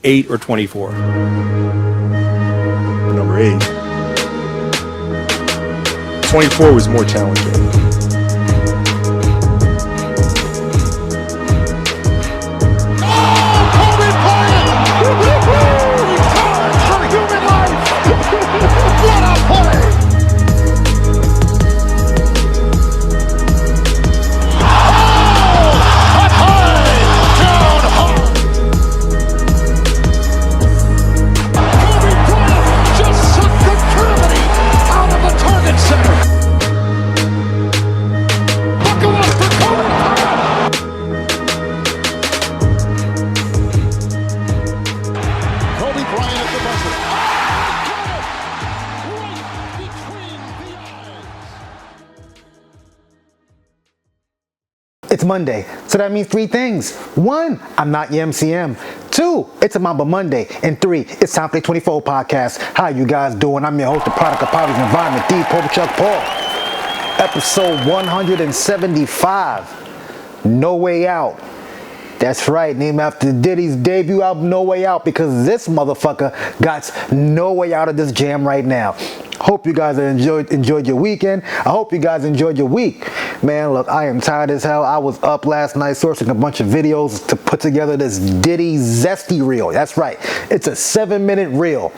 8 or 24? Number 8. 24 was more challenging. It's Monday, so that means 3 things. 1, I'm not your MCM. 2, it's a Mamba Monday. And 3, it's time for the 24 podcast. How you guys doing? I'm your host, the product of poverty and environment, TKOMGshop Paul. Episode 175, No Way Out. That's right, named after Diddy's debut album, No Way Out, because this motherfucker got no way out of this jam right now. Hope you guys enjoyed your weekend. I hope you guys enjoyed your week. Man, look, I am tired as hell. I was up last night sourcing a bunch of videos to put together this Diddy Zesty reel. That's right. It's a 7-minute reel,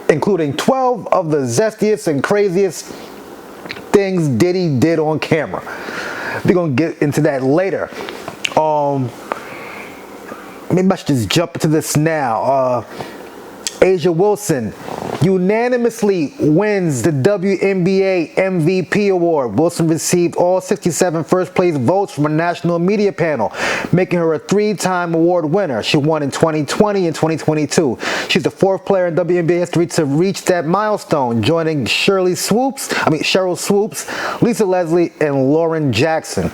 including 12 of the zestiest and craziest things Diddy did on camera. We're going to get into that later. Maybe I should just jump into this now. A'ja Wilson unanimously wins the WNBA MVP award. Wilson received all 67 first place votes from a national media panel, making her a 3-time award winner. She won in 2020 and 2022. She's the 4th player in WNBA history to reach that milestone, joining Cheryl Swoops, Lisa Leslie, and Lauren Jackson.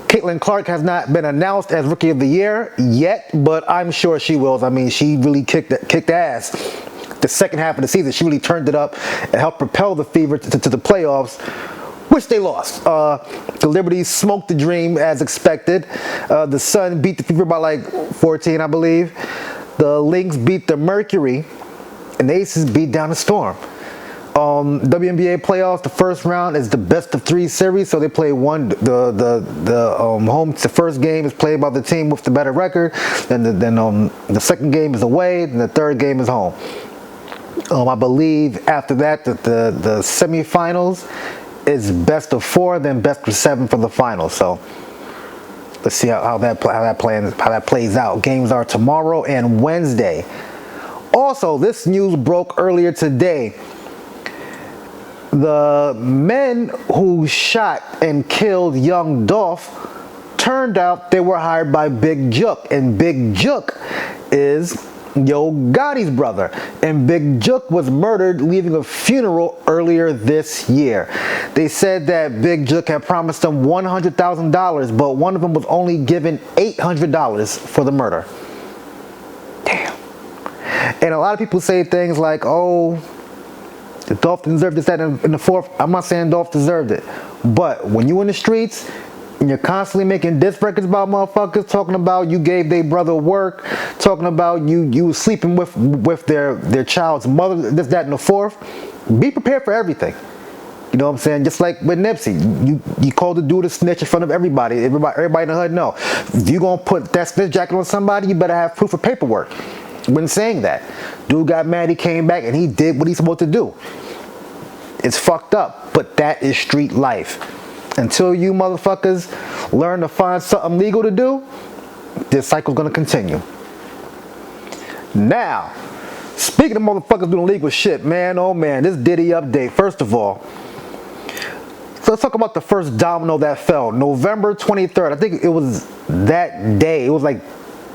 Caitlin Clark has not been announced as Rookie of the Year yet, but I'm sure she will. I mean, she really kicked ass. The second half of the season, she really turned it up and helped propel the Fever to the playoffs, which they lost. The Liberties smoked the Dream as expected. The Sun beat the Fever by like 14, I believe. The Lynx beat the Mercury, and the Aces beat down the Storm. WNBA playoffs, the first round is the best of 3 series, so they play the first game is played by the team with the better record, then the second game is away, and the third game is home. I believe after that the semifinals is best of 4, then best of 7 for the finals. So let's see how that plays out. Games are tomorrow and Wednesday. Also, this news broke earlier today. The men who shot and killed young Dolph turned out they were hired by Big Jook, and Big Jook is Yo-Gotti's brother, and Big Jook was murdered leaving a funeral earlier this year. They said that Big Jook had promised them $100,000, but one of them was only given $800 for the murder. Damn. And a lot of people say things like, oh, Dolph deserved this, that, in the 4th. I'm not saying Dolph deserved it. But when you in the streets and you're constantly making diss records about motherfuckers, talking about you gave their brother work, talking about you was sleeping with their child's mother, this, that, and the 4th, be prepared for everything. You know what I'm saying? Just like with Nipsey, you called the dude a snitch in front of everybody. Everybody in the hood know. If you gonna put that snitch jacket on somebody, you better have proof of paperwork. When saying that, dude got mad, he came back, and he did what he's supposed to do. It's fucked up, but that is street life. Until you motherfuckers learn to find something legal to do, this cycle's gonna continue. Now, speaking of motherfuckers doing legal shit, man, oh man, this Diddy update. First of all, so let's talk about the first domino that fell. November 23rd, I think it was that day. It was like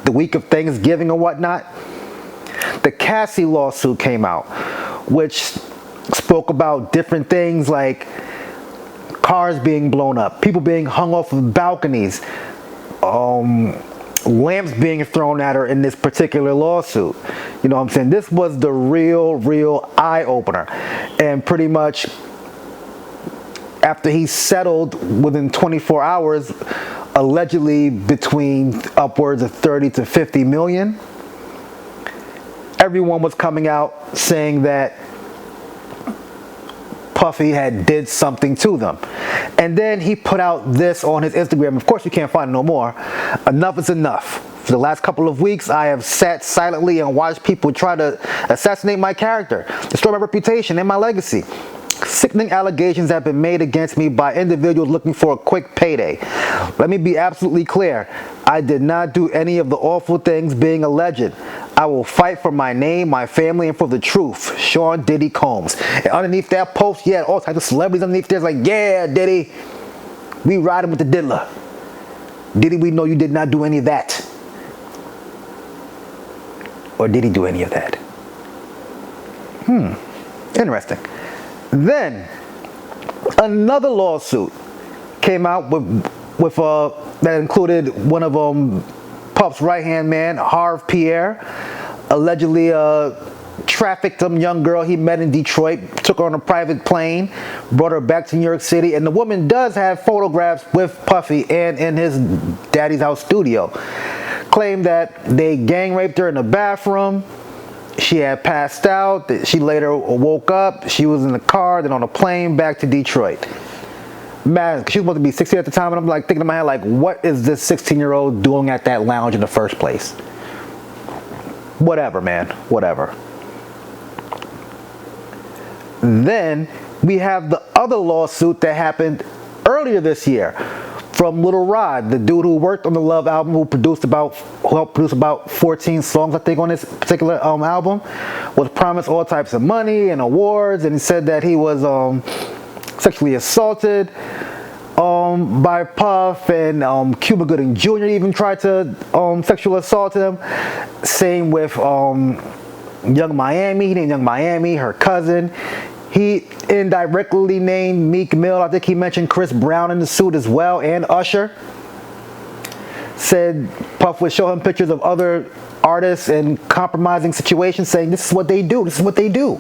the week of Thanksgiving or whatnot. The Cassie lawsuit came out, which spoke about different things like cars being blown up, people being hung off of balconies, lamps being thrown at her in this particular lawsuit. You know what I'm saying? This was the real eye-opener. And pretty much after he settled within 24 hours, allegedly between upwards of 30 to 50 million, everyone was coming out saying that Puffy had did something to them. And then he put out this on his Instagram. Of course, you can't find it no more. Enough is enough. For the last couple of weeks, I have sat silently and watched people try to assassinate my character, destroy my reputation and my legacy. Sickening allegations have been made against me by individuals looking for a quick payday. Let me be absolutely clear. I did not do any of the awful things being alleged. I will fight for my name, my family, and for the truth. Sean Diddy Combs. And underneath that post, yeah, all types of celebrities underneath there. It's like, yeah, Diddy, we riding with the diddler. Diddy, we know you did not do any of that. Or did he do any of that? Interesting. Then another lawsuit came out with that included one of Puff's right-hand man, Harv Pierre, allegedly trafficked some young girl he met in Detroit, took her on a private plane, brought her back to New York City, and the woman does have photographs with Puffy and in his daddy's house studio. Claimed that they gang raped her in the bathroom. She had passed out. She later woke up. She was in the car, then on a plane back to Detroit. Man, she was supposed to be 16 at the time, and I'm like thinking in my head, like, what is this 16-year-old doing at that lounge in the first place? Whatever, man. Whatever. Then we have the other lawsuit that happened earlier this year from Little Rod, the dude who worked on the Love album, who helped produce about 14 songs, I think, on this particular album, was promised all types of money and awards, and he said that he was sexually assaulted by Puff, and Cuba Gooding Jr. even tried to sexually assault him. Same with Young Miami. He named Young Miami her cousin. He indirectly named Meek Mill. I think he mentioned Chris Brown in the suit as well, and Usher. Said Puff would show him pictures of other artists in compromising situations, saying this is what they do, this is what they do.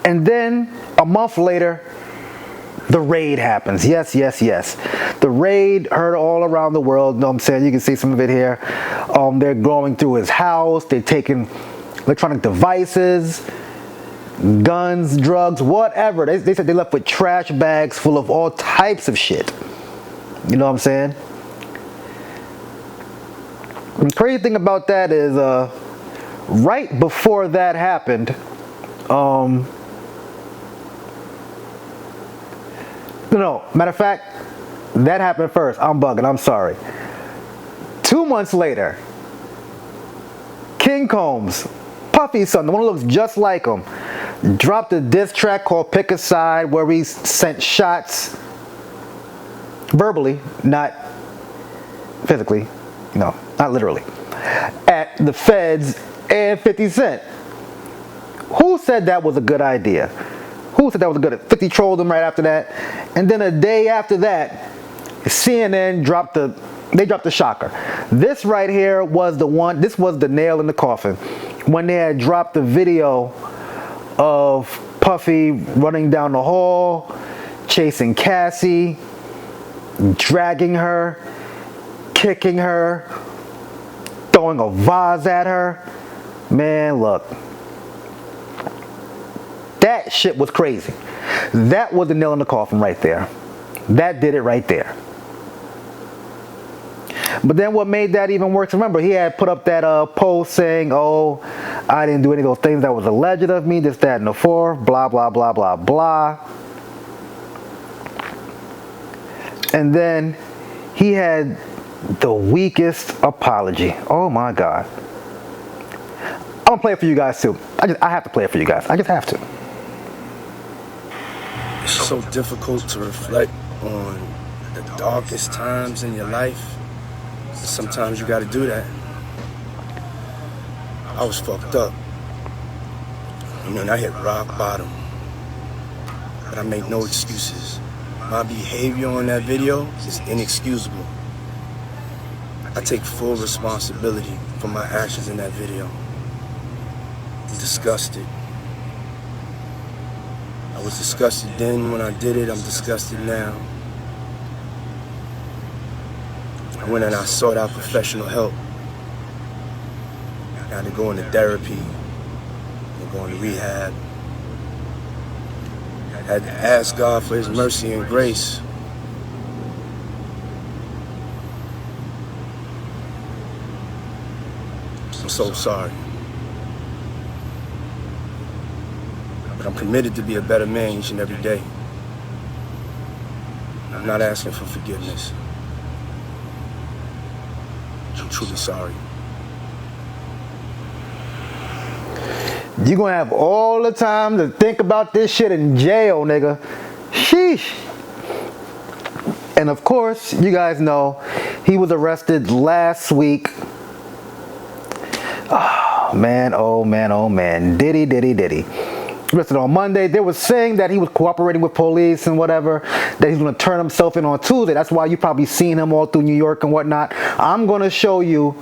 And then a month later, the raid happens. Yes, yes, yes. The raid heard all around the world. You know what I'm saying? You can see some of it here. They're going through his house. They're taking electronic devices, guns, drugs, whatever. They said they left with trash bags full of all types of shit. You know what I'm saying? The crazy thing about that is, right before that happened, no, matter of fact, that happened first. I'm bugging, I'm sorry. 2 months later, King Combs, Puffy's son, the one who looks just like him, dropped a diss track called Pick a Side, where he sent shots verbally, not physically, no, not literally, at the feds and 50 Cent. Who said that was a good idea? Who said that was a good idea? 50 trolled him right after that. And then a day after that, CNN dropped the shocker. This right here was the one, this was the nail in the coffin. When they had dropped the video of Puffy running down the hall, chasing Cassie, dragging her, kicking her, throwing a vase at her. Man, look. That shit was crazy. That was the nail in the coffin right there. That did it right there. But then what made that even worse, remember, he had put up that post saying, oh, I didn't do any of those things that was alleged of me, this, that, and the fourth, blah, blah, blah, blah, blah. And then he had the weakest apology. Oh my God. I'm gonna play it for you guys too. I have to play it for you guys. I just have to. It's so difficult to reflect on the darkest times in your life. Sometimes you gotta do that. I was fucked up. I hit rock bottom. But I make no excuses. My behavior on that video is inexcusable. I take full responsibility for my actions in that video. I'm disgusted. I was disgusted then when I did it, I'm disgusted now. I went and I sought out professional help. had to go into therapy and go into rehab. Had to ask God for his mercy and grace. I'm so sorry. But I'm committed to be a better man each and every day. I'm not asking for forgiveness. I'm truly sorry. You gonna have all the time to think about this shit in jail, nigga. Sheesh. And of course, you guys know he was arrested last week. Oh man, oh man, oh man. Diddy. Arrested on Monday. They were saying that he was cooperating with police and whatever, that he's gonna turn himself in on Tuesday. That's why you probably seen him all through New York and whatnot. I'm gonna show you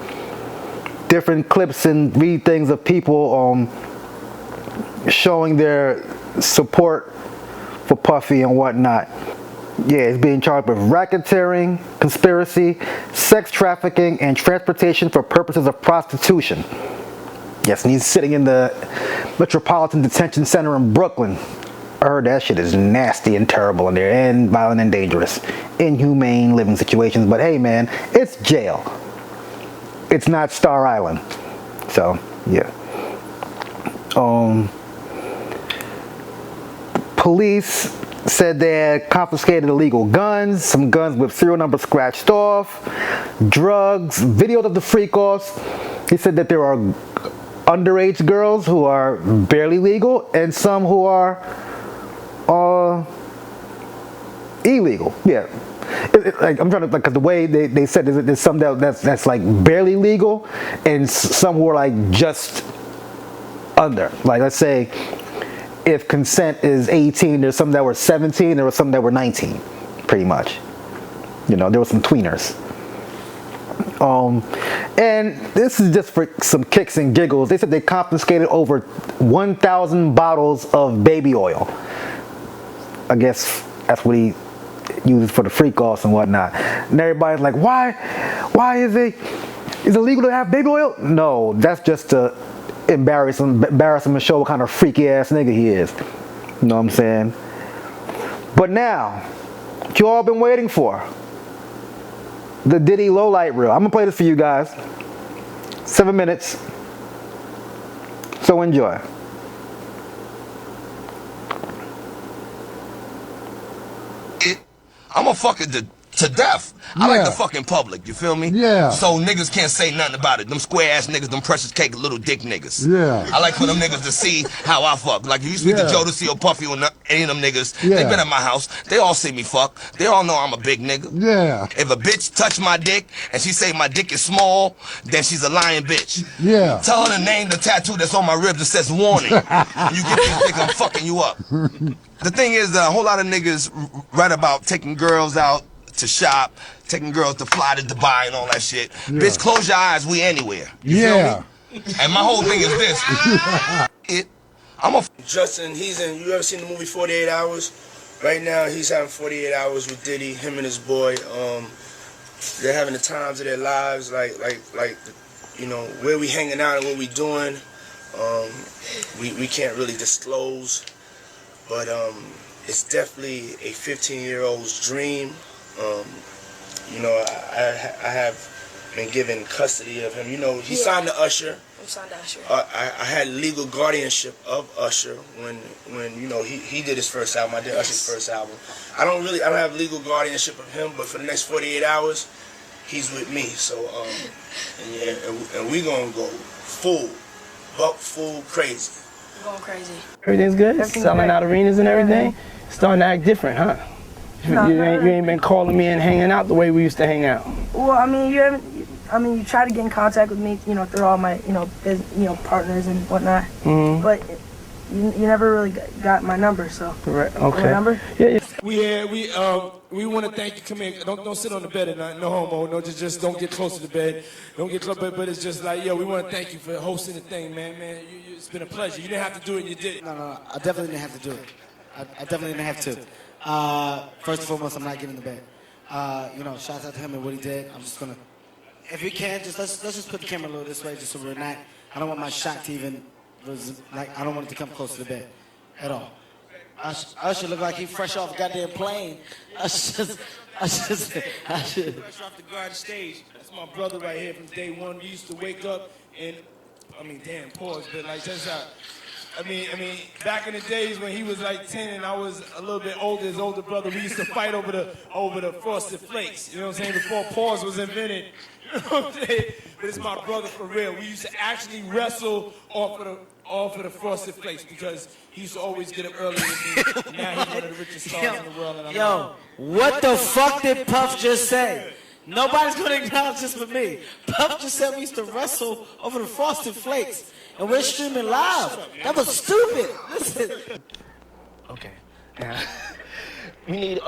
different clips and read things of people showing their support for Puffy and whatnot. Yeah, he's being charged with racketeering, conspiracy, sex trafficking, and transportation for purposes of prostitution. Yes, and he's sitting in the Metropolitan Detention Center in Brooklyn. I heard that shit is nasty and terrible in there, and violent and dangerous. Inhumane living situations, but hey man, it's jail. It's not Star Island. So, yeah. Police said they had confiscated illegal guns, some guns with serial numbers scratched off, drugs, videos of the freak-offs. He said that there are underage girls who are barely legal and some who are illegal. Yeah. Like, I'm trying to, like, cause the way they said there's some that's like barely legal and some who are like just under. Like, let's say if consent is 18, there's some that were 17, there were some that were 19, pretty much. You know, there were some tweeners. And this is just for some kicks and giggles. They said they confiscated over 1,000 bottles of baby oil. I guess that's what he uses for the freak-offs and whatnot. And everybody's like, why is it illegal to have baby oil? No, that's just to embarrass him and show what kind of freaky ass nigga he is. You know what I'm saying? But now, what you all been waiting for? The Diddy lowlight reel. I'm gonna play this for you guys. 7 minutes. So enjoy. I'm a fucking to death. I like the fucking public, you feel me? Yeah. So niggas can't say nothing about it. Them square ass niggas, them precious cake little dick niggas. Yeah. I like for them niggas to see how I fuck. Like if you speak to Jodeci or Puffy or any of them niggas, they been at my house. They all see me fuck. They all know I'm a big nigga. Yeah. If a bitch touch my dick and she say my dick is small, then she's a lying bitch. Yeah. Tell her to name the tattoo that's on my ribs that says warning. You get this dick, I'm fucking you up. The thing is, a whole lot of niggas write about taking girls out to shop, taking girls to fly to Dubai and all that shit. Bitch, close your eyes, we anywhere. You feel me? And my whole thing is this. Justin, you ever seen the movie 48 Hours? Right now, he's having 48 hours with Diddy, him and his boy. They're having the times of their lives, like, you know, where we hanging out and what we doing. We can't really disclose, but it's definitely a 15-year-old's dream. You know, I have been given custody of him. You know, he signed to Usher. I'm signed to Usher. I had legal guardianship of Usher when you know he did his first album. I did Usher's first album. I don't have legal guardianship of him, but for the next 48 hours, he's with me. So and we gonna go full crazy. I'm going crazy. Everything's good? Selling out arenas and everything? Starting to act different, huh? No, you ain't been calling me and hanging out the way we used to hang out. Well, I mean, you try to get in contact with me, you know, through all my, partners and whatnot. Mm-hmm. But you never really got my number, so. Right. Okay. My number? Yeah. We want to thank you. Come in. Don't sit on the bed at night. No homo. No, just don't get close to the bed. Don't get close. But it's just like, we want to thank you for hosting the thing, man. It's been a pleasure. You didn't have to do it. You did. No. I definitely didn't have to do it. I definitely didn't have to. First and foremost, I'm not getting the bed. Shouts out to him and what he did. I'm just gonna, if we can, let's just put the camera a little this way, just so we're not I don't want my shot to even, I don't want it to come close to the bed at all. Usher look like he fresh off a goddamn plane. I should. Fresh off the garden stage. That's my brother right here from day one. We used to wake up and, damn, pause, but like that's how. Back in the days when he was like 10 and I was a little bit older, his older brother, we used to fight over the Frosted Flakes. You know what I'm saying? Before pause was invented. You know what I'm saying? But it's my brother for real. We used to actually wrestle off of the Frosted Flakes because he used to always get up early with me. Now he's one of the richest stars in the world. And What the fuck did Puff just say? Nobody's gonna acknowledge this but me. Puff just said we used to wrestle over the Frosted Flakes. And we're streaming live. That was stupid. Listen. Okay. Now, we need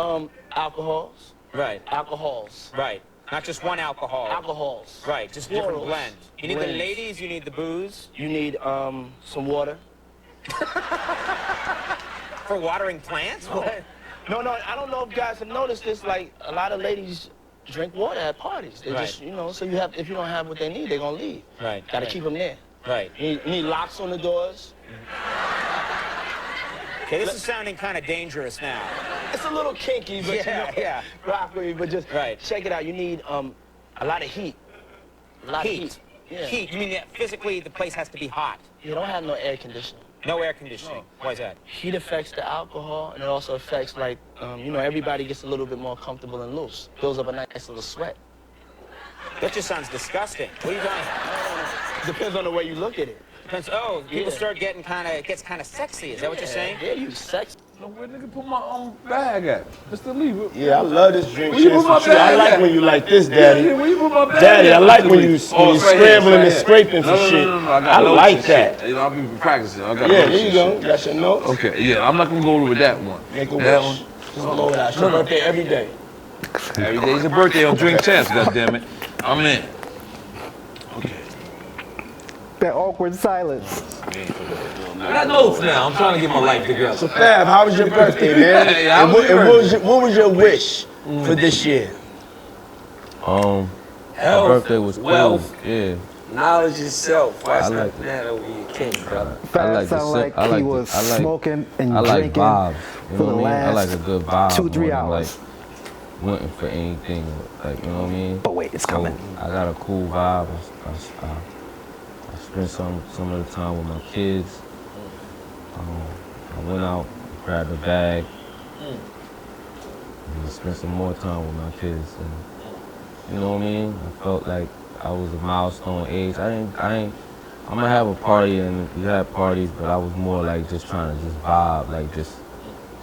alcohols. Right. Alcohols. Right. Not just one alcohol. Alcohols. Right. Just different Plurals. blend. You need the Blends. ladies, you need the booze. You need some water. For watering plants? What? No, I don't know if you guys have noticed this. Like a lot of ladies drink water at parties. They just, so if you don't have what they need, they're gonna leave. Right. Gotta keep them there. Right. You need locks on the doors. Okay, this is sounding kind of dangerous now. It's a little kinky, but Yeah. rock with me. But just check it out. You need a lot of heat. A lot of heat. Yeah. Heat. You mean that physically the place has to be hot? You don't have no air conditioning. No air conditioning. Why is that? Heat affects the alcohol, and it also affects everybody gets a little bit more comfortable and loose. Builds up a nice little sweat. That just sounds disgusting. What are you doing? Depends on the way you look at it. Depends. Oh, people start getting gets kind of sexy. Is that what you're saying? Yeah, you sexy. Where nigga put my bag at? Mr. Lee. Yeah, I love this drink. Where you put my bag I like at? when you like this, Daddy. Yeah, where you put my bag Daddy, at, I like Mr. when Lee? you Right scrambling here. and scraping for shit. No, I like that. You know, I'll be practicing. I got Yeah, there you go. That's your note. Okay, yeah, I'm not gonna go over with that one. Make a That wish. one. Just go with that. It's your birthday every day. Every day's a birthday on Drink Champs, goddammit. I'm in. That awkward silence. I got notes now. I'm trying to get my life together. So Fab, how was your birthday, man? Hey, how And was your birthday? what was your wish for this year? Health, My birthday was wealth, cool. Yeah. Knowledge itself. Why I not like that over your king, brother? Fab sound like he was smoking and I like drinking vibes. for You the know what I mean? I like last a good vibe. 2-3 more than, hours. Like, wanting for anything, like, you know what I mean? But wait, it's coming. I got a cool vibe. I spent some of the time with my kids. I went out, grabbed a bag, and spent some more time with my kids. And, you know what I mean? I felt like I was a milestone age. I'm gonna have a party, and we had parties, but I was more like just trying to just vibe, like just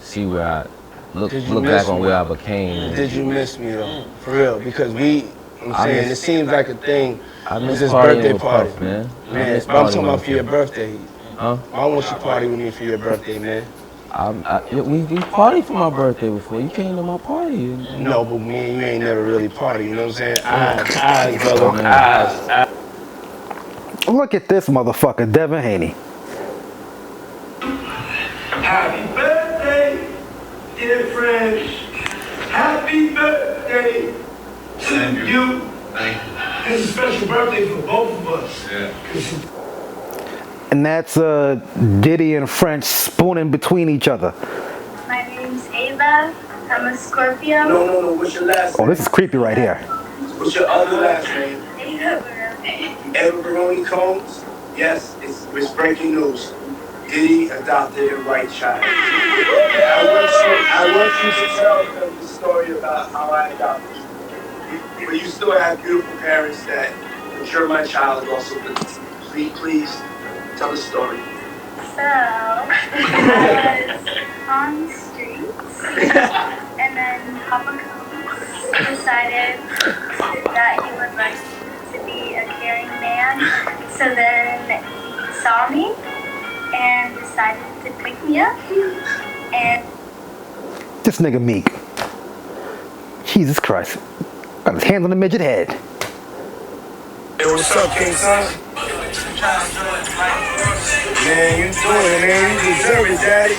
see where I look back on where I became. Did you miss me though? For real, because it seems like a thing. I It's miss his partying birthday with party, Puff, man. Man, but I'm talking about for your birthday. Huh? I want you to party with me for your birthday, man. We partied for my birthday before. You came to my party. No, but me and you ain't never really party, you know what I'm saying? Eyes, brother, eyes. Look at this motherfucker, Devin Haney. Happy birthday, dear friends. Happy birthday to you. It's a special birthday for both of us. And that's Diddy and French spooning between each other. My name's Ava. I'm a Scorpio. No, what's your last name? Oh, this is creepy right here. What's your other last name? Ava Barone. Eva Barone Combs? Yes, it's breaking news. Diddy adopted a white child. I want you to tell them the story about how I adopted you. But you still have beautiful parents that you're my child also. Please tell the story. So, I was on the streets, and then Papa Combs decided that he would like to be a caring man. So then he saw me and decided to pick me up. And This nigga Meek. Jesus Christ. Got his hands on the midget head. Hey, what's up, King Son? Man, you doing it, man. You deserve it, Daddy.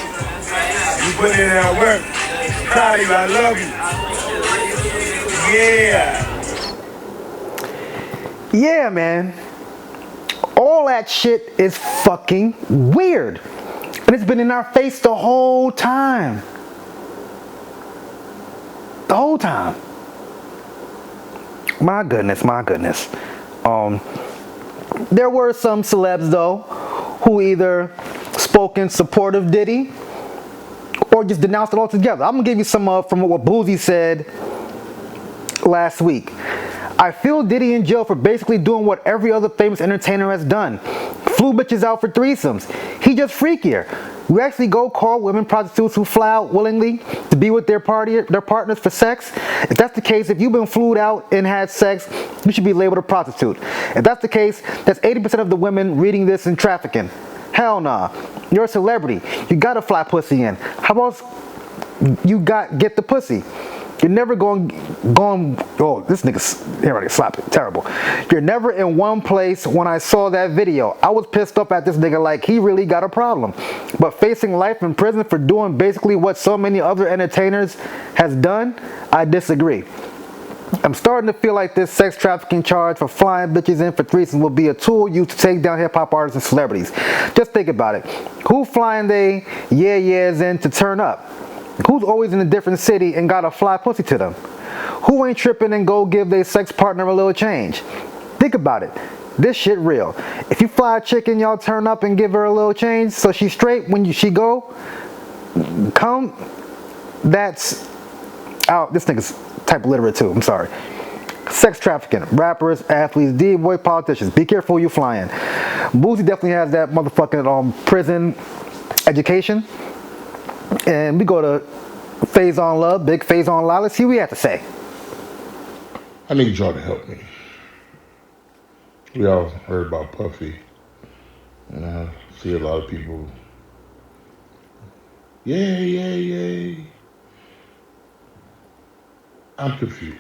You putting in that work. Proud of you. I love you. Yeah. Yeah, man. All All that shit is fucking weird. And it's been in our face the whole time. The whole time. My goodness, my goodness. There were some celebs though who either spoke in support of Diddy or just denounced it altogether. I'm gonna give you some from what Boozy said last week. I feel Diddy in jail for basically doing what every other famous entertainer has done. Flew bitches out for threesomes. He just freakier. We actually go call women prostitutes who fly out willingly to be with their partners for sex. If that's the case, if you've been flued out and had sex, you should be labeled a prostitute. If that's the case, that's 80% of the women reading this in trafficking. Hell nah. You're a celebrity. You gotta fly pussy in. How else you get the pussy? You're never going, oh, this nigga's already slapping, terrible. You're never in one place. When I saw that video, I was pissed off at this nigga like he really got a problem. But facing life in prison for doing basically what so many other entertainers has done, I disagree. I'm starting to feel like this sex trafficking charge for flying bitches in for threesomes will be a tool used to take down hip-hop artists and celebrities. Just think about it. Who flying they yeahs in to turn up? Who's always in a different city and got a fly pussy to them? Who ain't tripping and go give their sex partner a little change? Think about it. This shit real. If you fly a chick and y'all turn up and give her a little change so she's straight when she go, that's out. This nigga's type illiterate too. I'm sorry. Sex trafficking, rappers, athletes, D-boy politicians. Be careful who you flying. Boozy definitely has that motherfucking prison education. And we go to Phase on Love, Big Phase on Love. Let's see what he had to say. I need y'all to help me. We all heard about Puffy. And I see a lot of people, yay. I'm confused.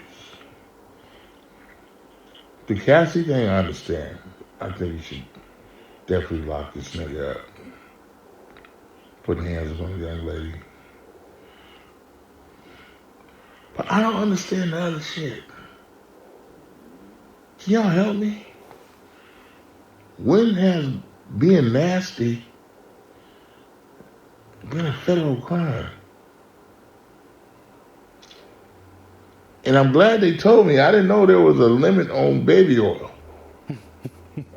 The Cassie thing, I understand. I think you should definitely lock this nigga up. Putting hands on a young lady. But I don't understand the other shit. Can y'all help me? When has being nasty been a federal crime? And I'm glad they told me. I didn't know there was a limit on baby oil.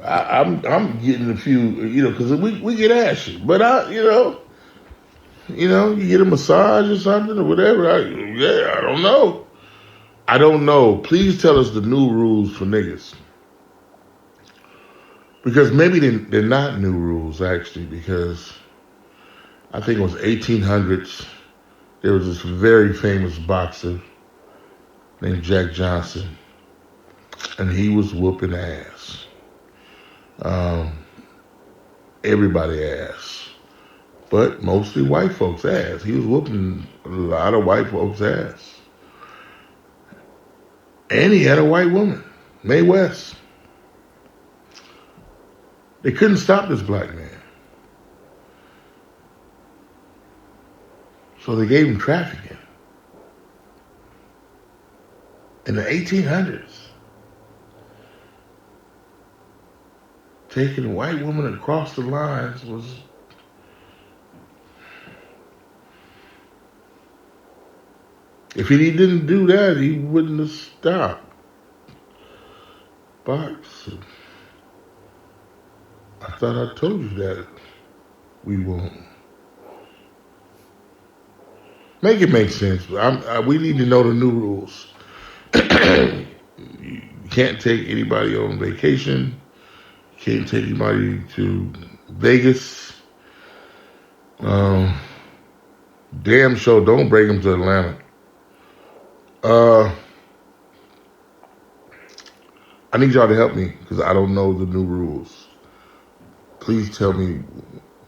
I'm getting a few, because we get ashy. But you get a massage or something or whatever. I don't know. I don't know. Please tell us the new rules for niggas. Because maybe they're not new rules, actually, because I think it was 1800s. There was this very famous boxer named Jack Johnson, and he was whooping ass. Everybody ass. But mostly white folks' ass. He was whooping a lot of white folks' ass. And he had a white woman, Mae West. They couldn't stop this black man. So they gave him trafficking. In the 1800s. Taking a white woman across the lines was... If he didn't do that, he wouldn't have stopped. Boxing. I thought I told you that we won't. Make it make sense. We need to know the new rules. You can't take anybody on vacation. You can't take anybody to Vegas. Damn sure don't bring them to Atlanta. I need y'all to help me because I don't know the new rules. Please tell me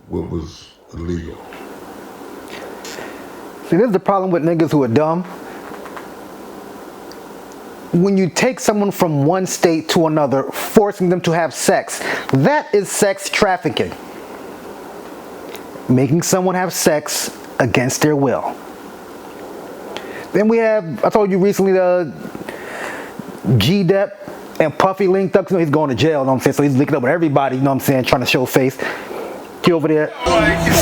what was illegal. See, this is the problem with niggas who are dumb. When you take someone from one state to another, forcing them to have sex, that is sex trafficking. Making someone have sex against their will. Then we have, I told you recently, G-Dep And Puffy linked up, he's going to jail, you know what I'm saying? So he's linking up with everybody, you know what I'm saying, trying to show face. He over there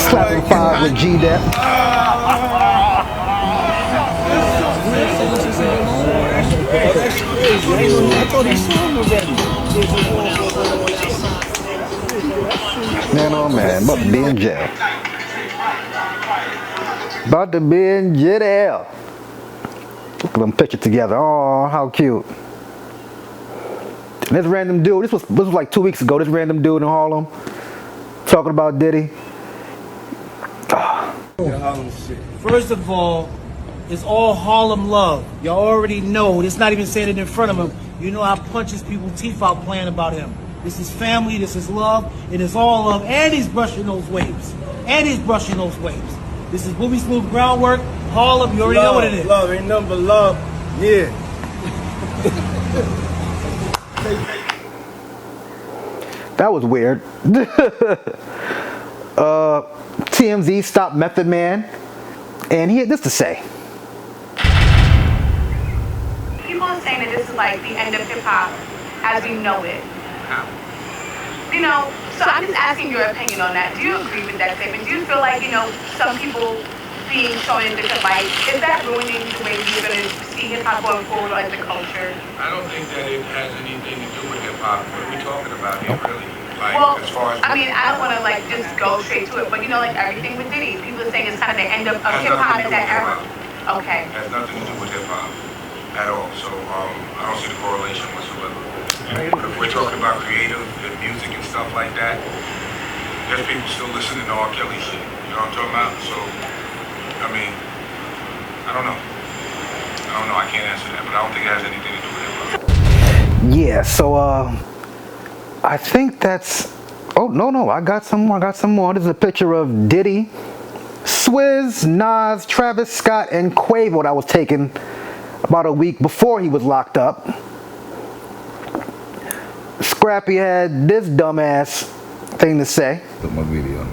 slapping 5 with G-Dep. Man, oh man, about to be in jail. About to be in jail. Look at them picture together. Oh, how cute. And this random dude, this was like 2 weeks ago, this random dude in Harlem talking about Diddy. First of all, it's all Harlem love. Y'all already know. It's not even saying it in front of him. You know I punches people's teeth out playing about him. This is family, this is love, it is all love, and he's brushing those waves. This is Booby Smooth groundwork. Harlem, you already know what it is. Love, ain't nothing but love. Yeah. That was weird. TMZ stopped Method Man, and he had this to say. People are saying that this is like the end of hip hop as we know it. You know, so I'm just asking your opinion on that. Do you agree with that statement? Do you feel like, you know, some people being shown in different light, is that ruining the way you're going to see hip hop going forward or as a culture? I don't think that it has anything to do with hip hop. What are we talking about here, really? Like, well, as far as I mean, I don't want to like just go straight to it, but you know, like everything with Diddy, people are saying it's kind of the end of hip hop in that era. Okay. It has nothing to do with hip hop at all. So I don't see the correlation whatsoever. But if we're talking about creative and music and stuff like that, there's people still listening to R. Kelly shit. You know what I'm talking about? So, I mean, I don't know. I can't answer that, but I don't think it has anything to do with hip hop. Yeah, so I think that's, oh no, I got some more. This is a picture of Diddy, Swizz, Nas, Travis Scott, and Quavo that was taken about a week before he was locked up. Scrappy had this dumbass thing to say. Put my video.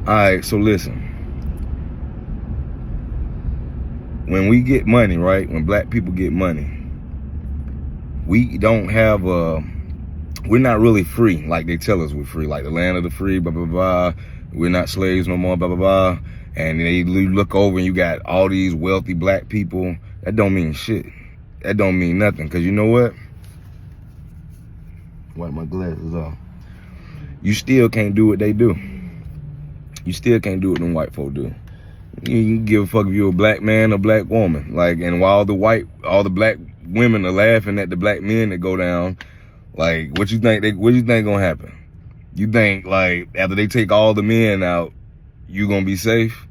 Alright, so listen. When we get money, right? When black people get money, we don't have we're not really free like they tell us we're free, like the land of the free, blah, blah, blah. We're not slaves no more, blah, blah, blah. And they look over and you got all these wealthy black people. That don't mean shit. That don't mean nothing. Because you know what? Wipe my glasses off. You still can't do what they do. You still can't do what them white folk do. You can give a fuck if you're a black man or black woman. Like, and while all the black women are laughing at the black men that go down, like, what you think gonna happen? You think, like, after they take all the men out, you gonna be safe?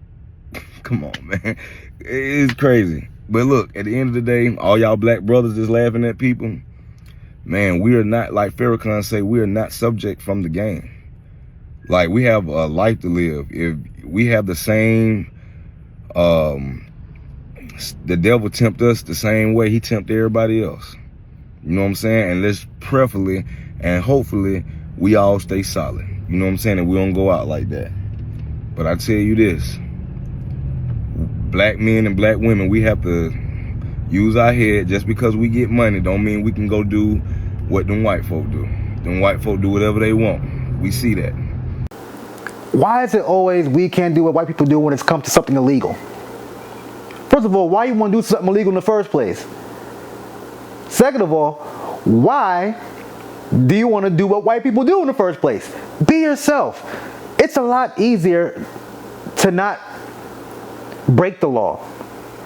Come on, man. It's crazy. But look, at the end of the day, all y'all black brothers just laughing at people, man, we are not, like Farrakhan say, we are not subject from the game. Like, we have a life to live. If we have the same, the devil tempt us the same way he tempt everybody else. You know what I'm saying? And let's prayerfully and hopefully we all stay solid. You know what I'm saying? And we don't go out like that. But I tell you this, black men and black women, we have to use our head. Just because we get money don't mean we can go do what them white folk do. Them white folk do whatever they want. We see that. Why is it always we can't do what white people do when it comes to something illegal? First of all, why you want to do something illegal in the first place? Second of all, why do you want to do what white people do in the first place? Be yourself. It's a lot easier to not break the law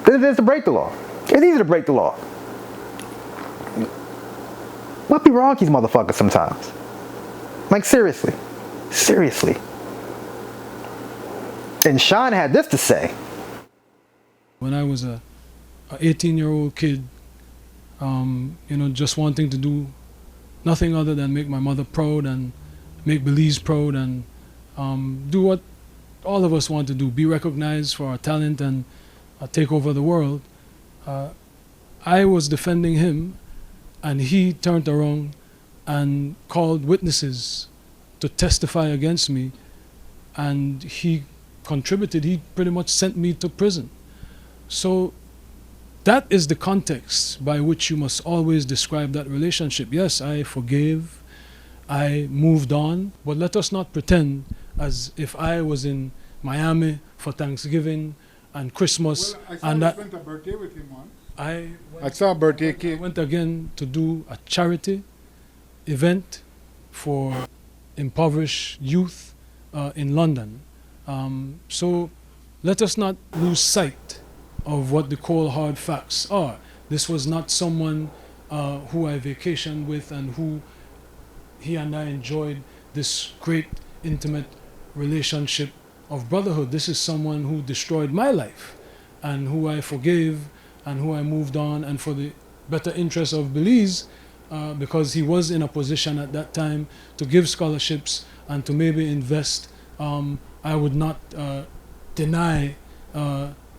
than it is to break the law. It's easy to break the law. What be wrong with these motherfuckers sometimes? Like, seriously. Seriously. And Sean had this to say. When I was a 18-year-old kid, you know, just wanting to do nothing other than make my mother proud and make Belize proud and do what all of us want to do, be recognized for our talent and take over the world. I was defending him, and he turned around and called witnesses to testify against me, and he contributed. He pretty much sent me to prison. So that is the context by which you must always describe that relationship. Yes, I forgave, I moved on, but let us not pretend as if I was in Miami for Thanksgiving and Christmas, Well, I saw and you that spent a birthday with him once. I saw a birthday cake. I went again to do a charity event for impoverished youth in London. So let us not lose sight of what the cold hard facts are. This was not someone who I vacationed with and who he and I enjoyed this great intimate relationship of brotherhood. This is someone who destroyed my life and who I forgave and who I moved on, and for the better interest of Belize, because he was in a position at that time to give scholarships and to maybe invest, I would not deny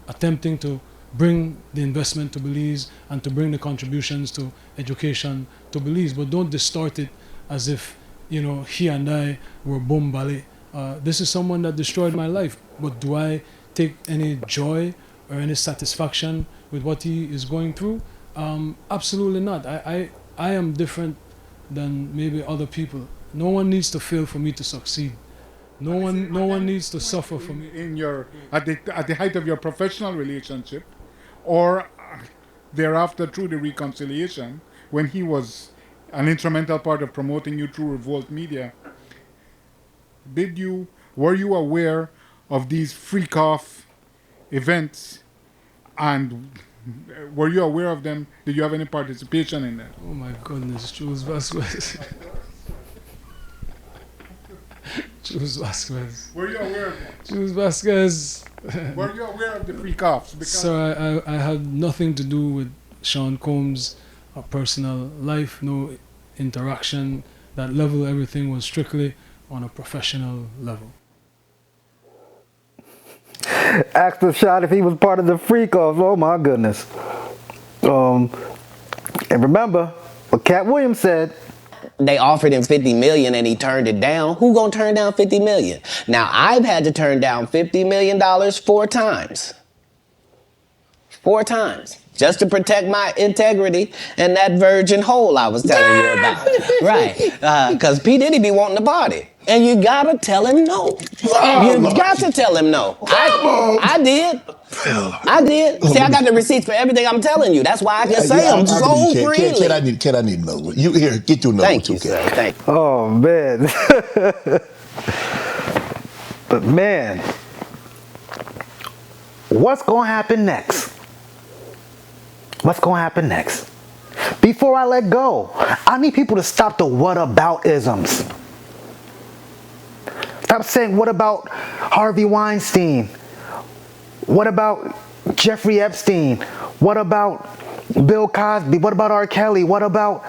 attempting to bring the investment to Belize and to bring the contributions to education to Belize, but don't distort it as if, you know, he and I were bombale. This is someone that destroyed my life, but do I take any joy or any satisfaction with what he is going through? Absolutely not. I am different than maybe other people. No one needs to fail for me to succeed. No one needs to suffer for me. In your at the height of your professional relationship, or thereafter through the reconciliation, when he was an instrumental part of promoting you through Revolt Media, were you aware of these freak off events, and were you aware of them? Did you have any participation in that? Oh my goodness, Jules Vasquez. Jules Vasquez. Were you aware of that? Jules Vasquez. Were you aware of the freak offs? So I had nothing to do with Sean Combs' personal life, no interaction. That level, everything was strictly on a professional level. Asked the shot if he was part of the freak off. Oh my goodness. And remember what Cat Williams said. They offered him $50 million and he turned it down. Who gonna turn down $50 million? Now I've had to turn down $50 million 4 times. 4 times. Just to protect my integrity and that virgin hole I was telling you about. Right. Because P. Diddy be wanting to party. And you gotta tell him no. You got to tell him no. I did. I did. See, I got the receipts for everything I'm telling you. That's why I can say them so freely. Kid, I need another one. You here, get your number. Thank you, sir. Thank you. Oh man. But man, what's gonna happen next? What's gonna happen next? Before I let go, I need people to stop the what about isms. Stop saying, what about Harvey Weinstein? What about Jeffrey Epstein? What about Bill Cosby? What about R. Kelly? What about,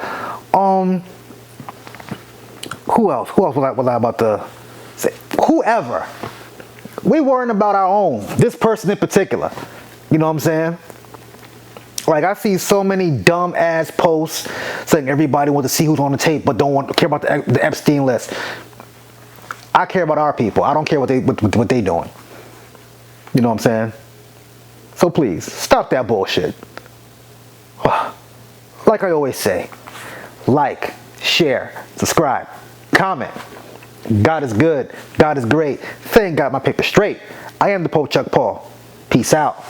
who else? Who else was I about to say? Whoever. We worrying about our own. This person in particular. You know what I'm saying? Like, I see so many dumb ass posts saying everybody wants to see who's on the tape but don't care about the Epstein list. I care about our people. I don't care what they doing. You know what I'm saying? So please, stop that bullshit. Like I always say, like, share, subscribe, comment. God is good. God is great. Thank God my paper straight. I am the Pope Chuck Paul. Peace out.